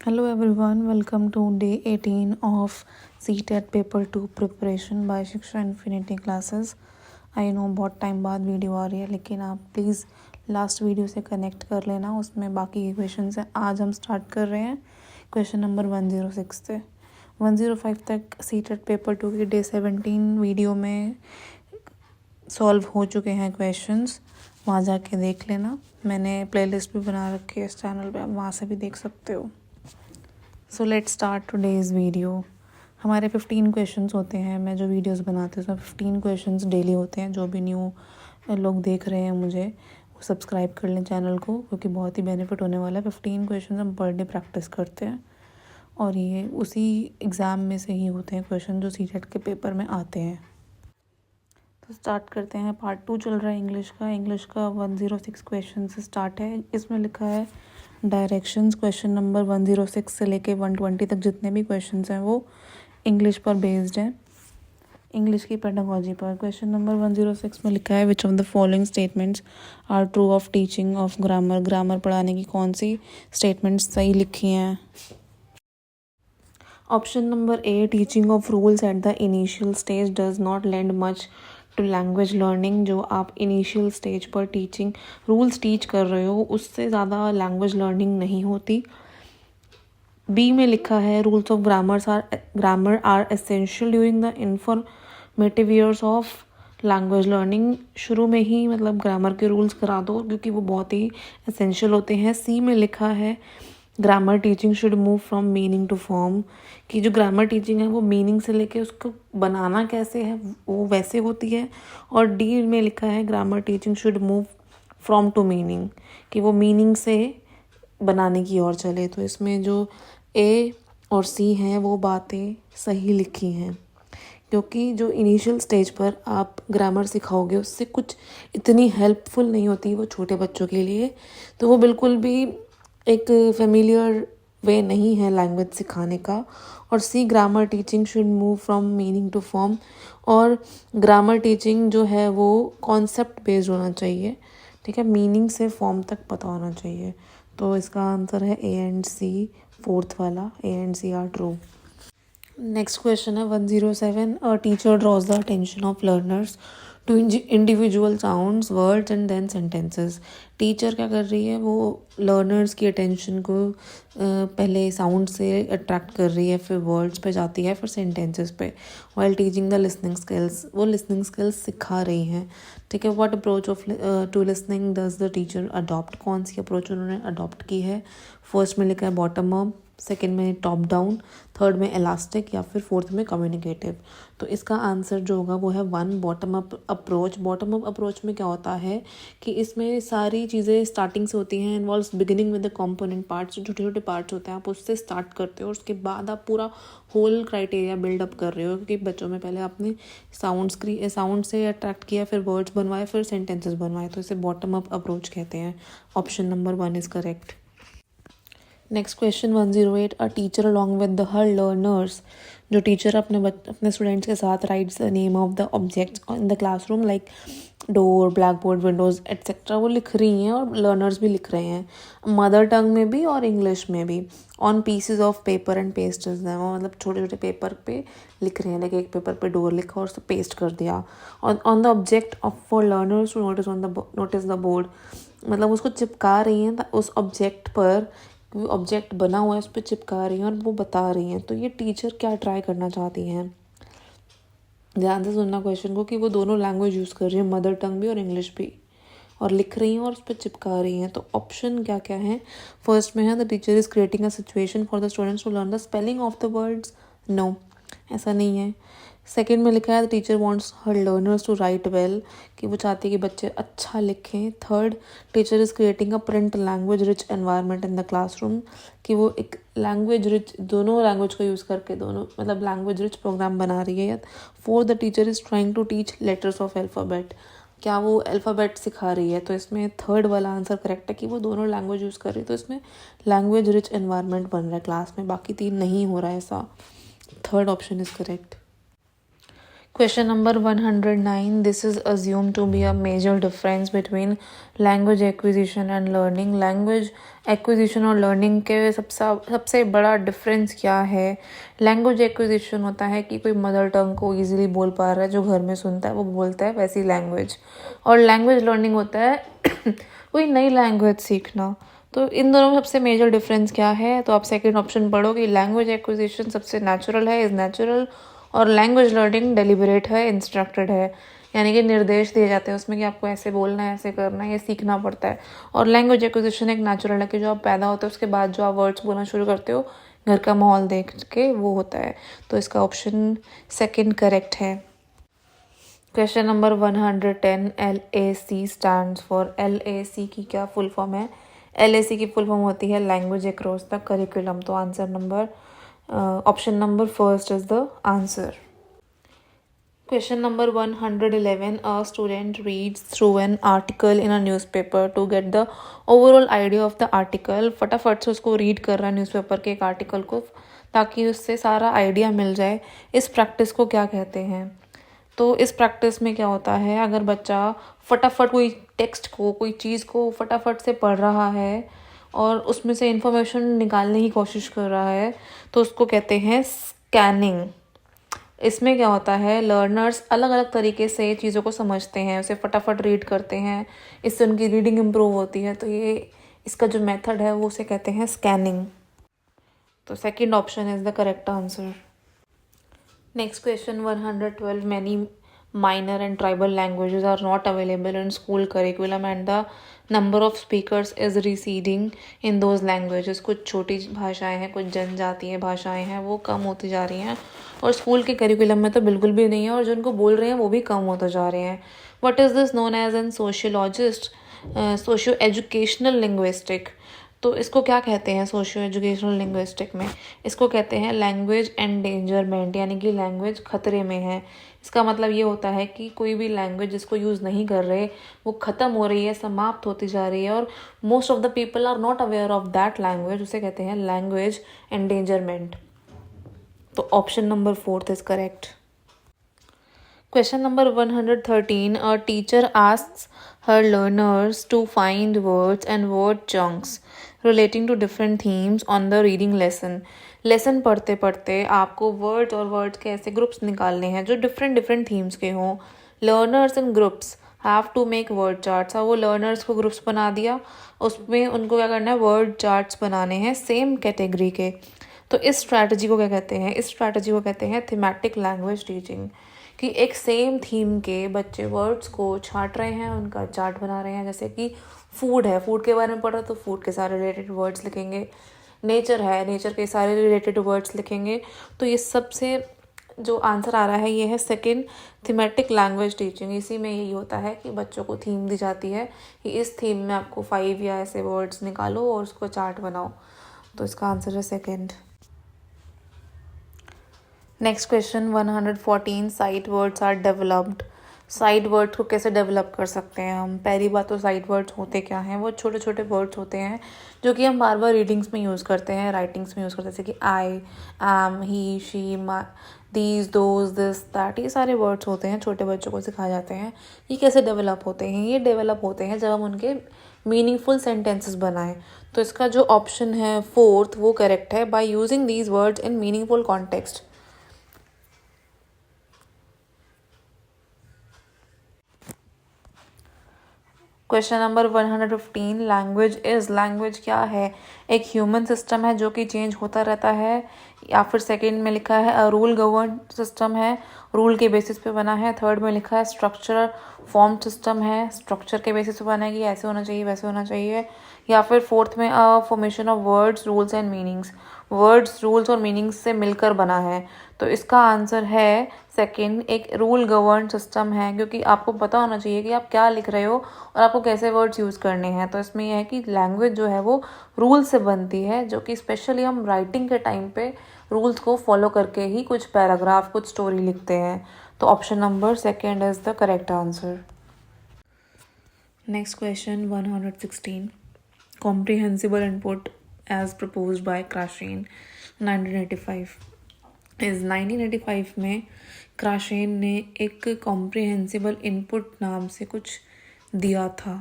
Hello everyone, welcome to day 18 of CTET paper 2 preparation by शिक्षा infinity classes. I know बहुत time बाद video आ रही है, लेकिन आप प्लीज़ लास्ट वीडियो से कनेक्ट कर लेना, उसमें बाकी के क्वेश्चन हैं। आज हम स्टार्ट कर रहे हैं क्वेश्चन नंबर 106 से 105 तक CTET पेपर 2 की डे 17 वीडियो में सॉल्व हो चुके हैं क्वेश्चंस। वहाँ जाके देख लेना, मैंने प्लेलिस्ट भी बना रखी है इस चैनल पे, आप वहाँ से भी देख सकते हो। So let's start today's video. हमारे 15 क्वेश्चंस होते हैं, मैं जो वीडियोस बनाती हूँ उसमें 15 क्वेश्चंस डेली होते हैं। जो भी न्यू लोग देख रहे हैं मुझे, वो सब्सक्राइब कर लें चैनल को, क्योंकि बहुत ही बेनिफिट होने वाला है। 15 क्वेश्चंस हम पर डे प्रैक्टिस करते हैं और ये उसी एग्ज़ाम में से ही होते हैं क्वेश्चन जो सीटेट के पेपर में आते हैं। तो स्टार्ट करते हैं। पार्ट 2 चल रहा है इंग्लिश का 106 क्वेश्चन से स्टार्ट है। इसमें लिखा है डायरेक्शंस। क्वेश्चन नंबर 106 से लेके 120 तक जितने भी क्वेश्चंस हैं वो इंग्लिश पर बेस्ड हैं, इंग्लिश की पेडागोजी पर। क्वेश्चन नंबर 106 में लिखा है which of the following statements are true of teaching of grammar. Grammar पढ़ाने की कौन सी स्टेटमेंट्स सही लिखी हैं। Option number A, teaching of rules at the initial stage does not lend much to language learning. जो आप इनिशियल स्टेज पर टीचिंग रूल्स टीच कर रहे हो, उससे ज़्यादा लैंग्वेज लर्निंग नहीं होती। बी में लिखा है rules of grammar are essential during the informative years of language learning. शुरू में ही मतलब ग्रामर के रूल्स करा दो, क्योंकि वो बहुत ही एसेंशियल होते हैं। सी में लिखा है grammar teaching should move from meaning to form, कि जो ग्रामर टीचिंग है वो मीनिंग से लेके उसको बनाना कैसे है वो वैसे होती है। और डी में लिखा है grammar teaching should move from to meaning, कि वो मीनिंग से बनाने की ओर चले। तो इसमें जो ए और सी हैं वो बातें सही लिखी हैं, क्योंकि जो इनिशियल स्टेज पर आप ग्रामर सिखाओगे उससे कुछ इतनी हेल्पफुल नहीं होती वो छोटे बच्चों के लिए। तो वो बिल्कुल भी एक फेमिलियर वे नहीं है लैंग्वेज सिखाने का। और C, grammar teaching should move from meaning to form, और ग्रामर टीचिंग जो है वो कॉन्सेप्ट बेस्ड होना चाहिए, ठीक है, मीनिंग से फॉर्म तक पता होना चाहिए। तो इसका आंसर है ए एंड सी, फोर्थ वाला A and C are true. Next question है 107। A teacher draws the attention of learners to individual sounds, words and then sentences. Teacher क्या कर रही है, वो लर्नर्स की अटेंशन को पहले साउंड से अट्रैक्ट कर रही है, फिर वर्ड्स पे जाती है, फिर सेंटेंसेस पे। While teaching the listening skills, वो लिसनिंग स्किल्स सिखा रही हैं, ठीक है। What approach of to listening does the teacher adopt, कौन सी अप्रोच उन्होंने अडॉप्ट की है। फर्स्ट में लिखा है बॉटम अप, सेकेंड में टॉप डाउन, थर्ड में इलास्टिक, या फिर फोर्थ में कम्युनिकेटिव। तो इसका आंसर जो होगा वो है 1, bottom up approach. Bottom up approach में क्या होता है कि इसमें सारी चीज़ें स्टार्टिंग से होती हैं, involves beginning with the component parts. जो छोटे छोटे पार्ट्स होते हैं आप उससे स्टार्ट करते हो और उसके बाद आप पूरा होल क्राइटेरिया बिल्डअप कर रहे हो, क्योंकि बच्चों में पहले आपने साउंड से अट्रैक्ट किया, फिर वर्ड्स बनवाए, फिर सेंटेंसेस बनवाए। तो इसे बॉटम अप अप्रोच कहते हैं। Option number 1 is correct. Next question 108। A teacher along with her learners, जो टीचर अपने स्टूडेंट्स के साथ rights the name of the objects in the classroom like door, black board, Windows etcetera, वो लिख रही हैं और लर्नर्स भी लिख रहे हैं, मदर टंग में भी और इंग्लिश में भी। On pieces of paper and pesters हैं, वो मतलब छोटे छोटे पेपर पे लिख रहे हैं, लाइक एक पेपर पे डोर लिखा और उसको पेस्ट कर दिया। On the object of for learners to notice the board, मतलब उसको चिपका रही हैं उस ऑब्जेक्ट पर, ऑब्जेक्ट बना हुआ है उस पर चिपका रही हैं और वो बता रही हैं। तो ये टीचर क्या ट्राई करना चाहती हैं, ध्यान से सुनना क्वेश्चन को, कि वो दोनों लैंग्वेज यूज़ कर रही हैं, मदर टंग भी और इंग्लिश भी, और लिख रही हैं और उस पर चिपका रही हैं। तो ऑप्शन क्या क्या है। फर्स्ट में है the teacher is creating a situation for the students to learn the spelling of the words. No, ऐसा नहीं है। सेकेंड में लिखा है the teacher wants her learners to write well, कि वो चाहती है कि बच्चे अच्छा लिखें। Third, teacher is creating a print language rich environment in the classroom, कि वो एक लैंग्वेज रिच, दोनों लैंग्वेज को यूज़ करके दोनों मतलब लैंग्वेज रिच प्रोग्राम बना रही है। Fourth, the teacher is trying to teach letters of alphabet, क्या वो अल्फ़ाबेट सिखा रही है। तो इसमें थर्ड वाला आंसर करेक्ट है, कि वो दोनों लैंग्वेज यूज़ कर रही है। तो इसमें लैंग्वेज रिच एनवायरनमेंट बन रहा है क्लास में, बाकी तीन नहीं हो रहा है ऐसा। Third option is correct. Question number 109. This is assumed to be a major difference between language acquisition and learning. Language acquisition और learning के सबसे बड़ा difference क्या है? Language acquisition होता है कि कोई mother tongue को easily बोल पा रहा है, जो घर में सुनता है वो बोलता है, वैसी language. और language learning होता है कोई नई language सीखना. तो इन दोनों में सबसे मेजर डिफरेंस क्या है? तो आप सेकंड ऑप्शन पढ़ो कि लैंग्वेज एक्विजिशन सबसे नेचुरल है, इज़ नेचुरल, और लैंग्वेज लर्निंग डेलिबरेट है, इंस्ट्रक्टेड है, यानी कि निर्देश दिए जाते हैं उसमें कि आपको ऐसे बोलना है, ऐसे करना है, ये सीखना पड़ता है. और लैंग्वेज एक्विजिशन एक नेचुरल है कि जो आप पैदा होते हो उसके बाद जो आप वर्ड्स बोलना शुरू करते हो घर का माहौल देख के वो होता है. तो इसका ऑप्शन सेकंड करेक्ट है. Question number 110. LAC stands for. LAC की क्या फुल फॉर्म है? LAC की फुल फॉर्म होती है लैंग्वेज अक्रॉस द करिकुलम. तो answer number option number first is the answer. Question number 111. A student reads through an article in a newspaper to get the overall idea of the article. फटाफट से उसको read कर रहा है newspaper के एक article को ताकि उससे सारा आइडिया मिल जाए. इस प्रैक्टिस को क्या कहते हैं? तो इस प्रैक्टिस में क्या होता है, अगर बच्चा फटाफट कोई टेक्स्ट को, कोई चीज़ को फटाफट से पढ़ रहा है और उसमें से इंफॉर्मेशन निकालने की कोशिश कर रहा है तो उसको कहते हैं स्कैनिंग. इसमें क्या होता है, लर्नर्स अलग अलग तरीके से चीज़ों को समझते हैं, उसे फटाफट रीड करते हैं, इससे उनकी रीडिंग इम्प्रूव होती है. तो ये इसका जो मेथड है वो उसे कहते हैं स्कैनिंग. तो second option is the correct answer. Next question 112. Many minor and tribal languages are not available in school curriculum and the number of speakers is receding in those languages. कुछ छोटी भाषाएं हैं, कुछ जनजातीय भाषाएं हैं, वो कम होती जा रही हैं और स्कूल के करिकुलम में तो बिल्कुल भी नहीं है और जो उनको बोल रहे हैं वो भी कम होते जा रहे हैं. What is this known as in sociologist? Socio educational linguistic. तो इसको क्या कहते हैं सोशियो एजुकेशनल लिंग्विस्टिक में? इसको कहते हैं लैंग्वेज एंडेंजरमेंट, यानी कि लैंग्वेज खतरे में है. इसका मतलब ये होता है कि कोई भी लैंग्वेज जिसको यूज़ नहीं कर रहे वो ख़त्म हो रही है, समाप्त होती जा रही है और most of the people are not aware of that language. उसे कहते हैं लैंग्वेज एंडेंजरमेंट. तो option number fourth is correct. Question number 113. A teacher asks her learners to find words and word chunks relating to different themes on the reading lesson. Lesson पढ़ते पढ़ते आपको words और words के ऐसे groups निकालने हैं जो डिफरेंट थीम्स के हों. Learners in groups have to make word charts. वो लर्नर्स को ग्रुप्स बना दिया, उसमें उनको क्या करना है, वर्ड चार्ट्स बनाने हैं सेम कैटेगरी के. तो इस स्ट्रैटेजी को क्या कहते हैं? इस स्ट्रैटेजी को कहते हैं थीमेटिक लैंग्वेज टीचिंग. कि एक सेम थीम के बच्चे वर्ड्स को छांट रहे हैं, उनका चार्ट बना रहे हैं. जैसे कि फूड है, फूड के बारे में पढ़ा तो फूड के सारे रिलेटेड वर्ड्स लिखेंगे. नेचर है, नेचर के सारे रिलेटेड वर्ड्स लिखेंगे. तो ये सबसे जो आंसर आ रहा है ये है सेकंड, थीमेटिक लैंग्वेज टीचिंग. इसी में यही होता है कि बच्चों को थीम दी जाती है कि इस थीम में आपको 5 या ऐसे वर्ड्स निकालो और उसको चार्ट बनाओ. तो इसका आंसर है second. Next question 114. Sight words are developed. Sight words को कैसे डेवलप कर सकते हैं हम? पहली बात तो साइट वर्ड्स होते क्या हैं? वो छोटे छोटे वर्ड्स होते हैं जो कि हम बार बार रीडिंग्स में यूज़ करते हैं, राइटिंग्स में यूज़ करते हैं, जैसे कि I, am, he, she, these, those, this, that. ये सारे वर्ड्स होते हैं, छोटे बच्चों को सिखाए जाते हैं. ये कैसे डेवलप होते हैं? ये डेवलप होते हैं जब हम उनके मीनिंगफुल सेंटेंसेस बनाएं. तो इसका जो ऑप्शन है फोर्थ वो करेक्ट है, by using these words in meaningful context. Question number 115. Language is. Language क्या है? एक ह्यूमन सिस्टम है जो कि चेंज होता रहता है. या फिर सेकंड में लिखा है अ रूल गवर्न सिस्टम है, रूल के बेसिस पे बना है. थर्ड में लिखा है स्ट्रक्चर फॉर्म सिस्टम है, स्ट्रक्चर के बेसिस पे बना है कि ऐसे होना चाहिए वैसे होना चाहिए. या फिर फोर्थ में a formation of words, rules and meanings. Words, rules और मीनिंग्स से मिलकर बना है. तो इसका आंसर है सेकंड, एक रूल गवर्न सिस्टम है, क्योंकि आपको पता होना चाहिए कि आप क्या लिख रहे हो और आपको कैसे वर्ड्स यूज़ करने हैं. तो इसमें यह है कि लैंग्वेज जो है वो रूल से बनती है, जो कि स्पेशली हम राइटिंग के टाइम पे रूल्स को फॉलो करके ही कुछ पैराग्राफ, कुछ स्टोरी लिखते हैं. तो option number second is the correct answer. Next question 116. Comprehensible input as proposed by Krashen 1985. इस 1985 में क्राशेन ने एक कॉम्प्रिहेंसिबल इनपुट नाम से कुछ दिया था।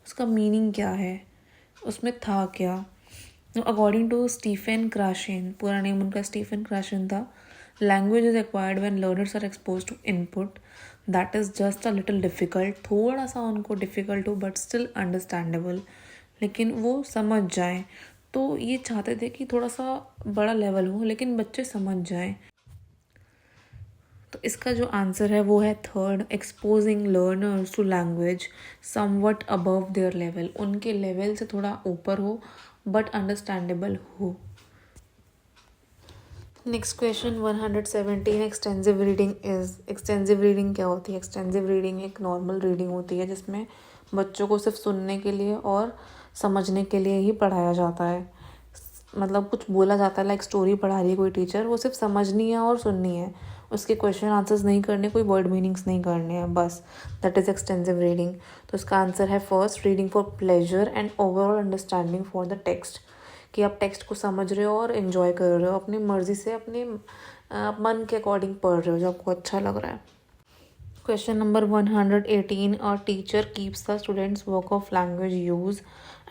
उसका मीनिंग क्या है, उसमें था क्या? अकॉर्डिंग टू स्टीफन क्राशेन, पूरा नेम उनका स्टीफन क्राशेन था, language is acquired when learners are expose to input that is just a little difficult, थोड़ा सा उनको डिफ़िकल्ट हो बट स्टिल अंडरस्टैंडेबल, लेकिन वो समझ जाएं। तो ये चाहते थे कि थोड़ा सा बड़ा लेवल हो लेकिन बच्चे समझ जाएं। तो इसका जो आंसर है वो है third, exposing learners to language somewhat above their level, उनके लेवल से थोड़ा ऊपर हो बट अंडरस्टैंडेबल हो। Next question 117, extensive reading is, extensive reading क्या होती है? एक्सटेंसिव रीडिंग एक नॉर्मल रीडिंग होती है जिसमें बच्चों को सिर्फ सुनने के लिए और समझने के लिए ही पढ़ाया जाता है। मतलब कुछ बोला जाता है, लाइक स्टोरी पढ़ा रही है कोई टीचर, वो सिर्फ समझनी है और सुननी है, उसके क्वेश्चन आंसर्स नहीं करने, कोई वर्ड मीनिंग्स नहीं करने हैं, बस दैट इज़ एक्सटेंसिव रीडिंग। तो इसका आंसर है first, reading for pleasure and overall understanding for the text, कि आप टेक्स्ट को समझ रहे हो और इन्जॉय कर रहे हो, अपनी मर्जी से अपने मन के अकॉर्डिंग पढ़ रहे हो जो आपको अच्छा लग रहा है। Question number 118, a teacher keeps the students work of language use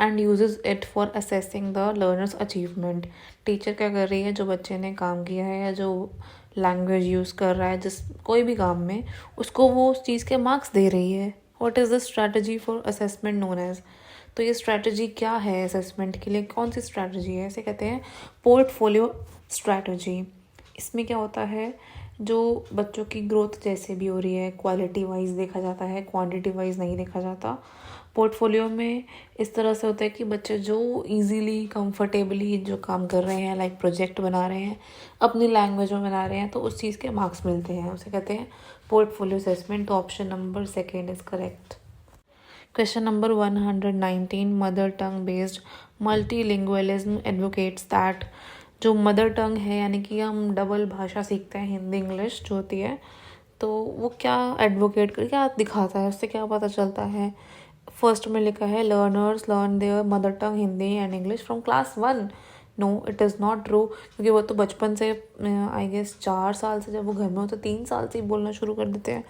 and uses it for assessing the learners achievement. टीचर क्या कर रही है, जो बच्चे ने काम किया है या जो लैंग्वेज यूज़ कर रहा है जिस कोई भी काम में, उसको वो उस चीज़ के मार्क्स दे रही है। What is the strategy for assessment known as? तो ये स्ट्रैटेजी क्या है असेसमेंट के लिए, कौन सी स्ट्रैटेजी है? इसे कहते हैं पोर्टफोलियो स्ट्रैटेजी। इसमें क्या होता है, जो बच्चों की ग्रोथ जैसे भी हो रही है, क्वालिटी वाइज देखा जाता है, क्वांटिटी वाइज नहीं देखा जाता। पोर्टफोलियो में इस तरह से होता है कि बच्चे जो इजीली कंफर्टेबली जो काम कर रहे हैं, लाइक प्रोजेक्ट बना रहे हैं, अपनी लैंग्वेज में बना रहे हैं, तो उस चीज़ के मार्क्स मिलते हैं, उसे कहते हैं पोर्टफोलियो असेसमेंट। तो option number second is correct. Question number 119, mother tongue based multilingualism advocates that, जो मदर टंग है यानी कि हम डबल भाषा सीखते हैं, हिंदी इंग्लिश जो होती है, तो वो क्या एडवोकेट कर, क्या दिखाता है, उससे क्या पता चलता है? फर्स्ट में लिखा है learners learn their mother tongue Hindi and English from class 1। No, it is not true, क्योंकि वो तो बचपन से आई गेस 4 साल से, जब वो घर में हो तो 3 साल से ही बोलना शुरू कर देते हैं।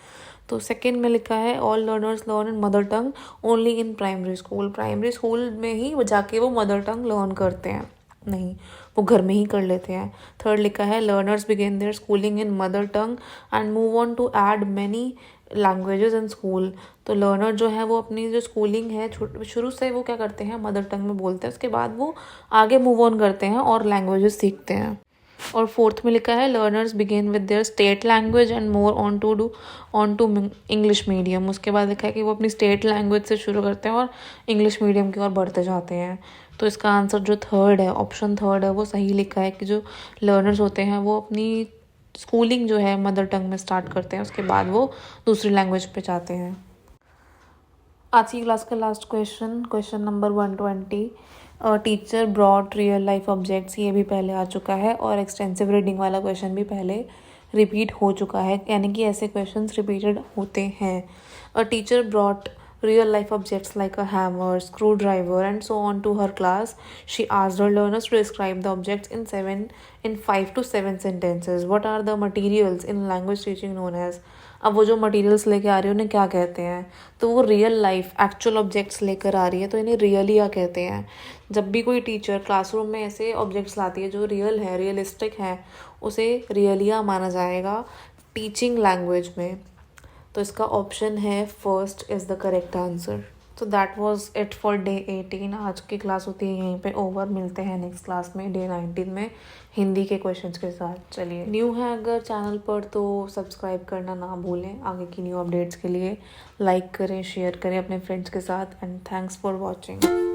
तो सेकेंड में लिखा है all learners learn in mother tongue only in primary school, primary school में ही जाके वो मदर टंग लर्न करते हैं, नहीं वो घर में ही कर लेते हैं। थर्ड लिखा है learners begin their schooling in mother tongue and move on to add many languages in school. तो लर्नर जो है वो अपनी जो स्कूलिंग है शुरू से वो क्या करते हैं, मदर टंग में बोलते हैं, उसके बाद वो आगे मूव ऑन करते हैं और लैंग्वेजेस सीखते हैं। और फोर्थ में लिखा है learners begin with their state language and more on to English medium. उसके बाद लिखा है कि वो अपनी स्टेट लैंग्वेज से शुरू करते हैं और इंग्लिश मीडियम की ओर बढ़ते जाते हैं। तो इसका आंसर जो थर्ड है, ऑप्शन थर्ड है, वो सही लिखा है कि जो लर्नर्स होते हैं वो अपनी स्कूलिंग जो है मदर टंग में स्टार्ट करते हैं, उसके बाद वो दूसरी लैंग्वेज पे जाते हैं। आज की क्लास का last question, question number 120, teacher brought real life objects, ये भी पहले आ चुका है और एक्सटेंसिव रीडिंग वाला क्वेश्चन भी पहले रिपीट हो चुका है, यानी कि ऐसे क्वेश्चंस रिपीटेड होते हैं। A teacher brought real life objects like a hammer, screwdriver, and so on to her class. She asked her learners to describe the objects in 5 to 7 sentences. What are the materials in language teaching known as? अब वो जो materials लेके आ रही है उन्हें क्या कहते हैं? तो वो रियल लाइफ एक्चुअल ऑब्जेक्ट्स लेकर आ रही है, तो इन्हें रियलिया कहते हैं। जब भी कोई टीचर क्लासरूम में ऐसे ऑब्जेक्ट्स लाती है जो रियल है, रियलिस्टिक है, उसे रियलिया माना जाएगा टीचिंग लैंग्वेज में। तो इसका ऑप्शन है first is the correct answer. तो that was it for day 18। आज की क्लास होती है यहीं पे ओवर, मिलते हैं नेक्स्ट क्लास में डे 19 में हिंदी के क्वेश्चंस के साथ। चलिए, न्यू है अगर चैनल पर तो सब्सक्राइब करना ना भूलें आगे की न्यू अपडेट्स के लिए। लाइक करें, शेयर करें अपने फ्रेंड्स के साथ, एंड थैंक्स फॉर वॉचिंग।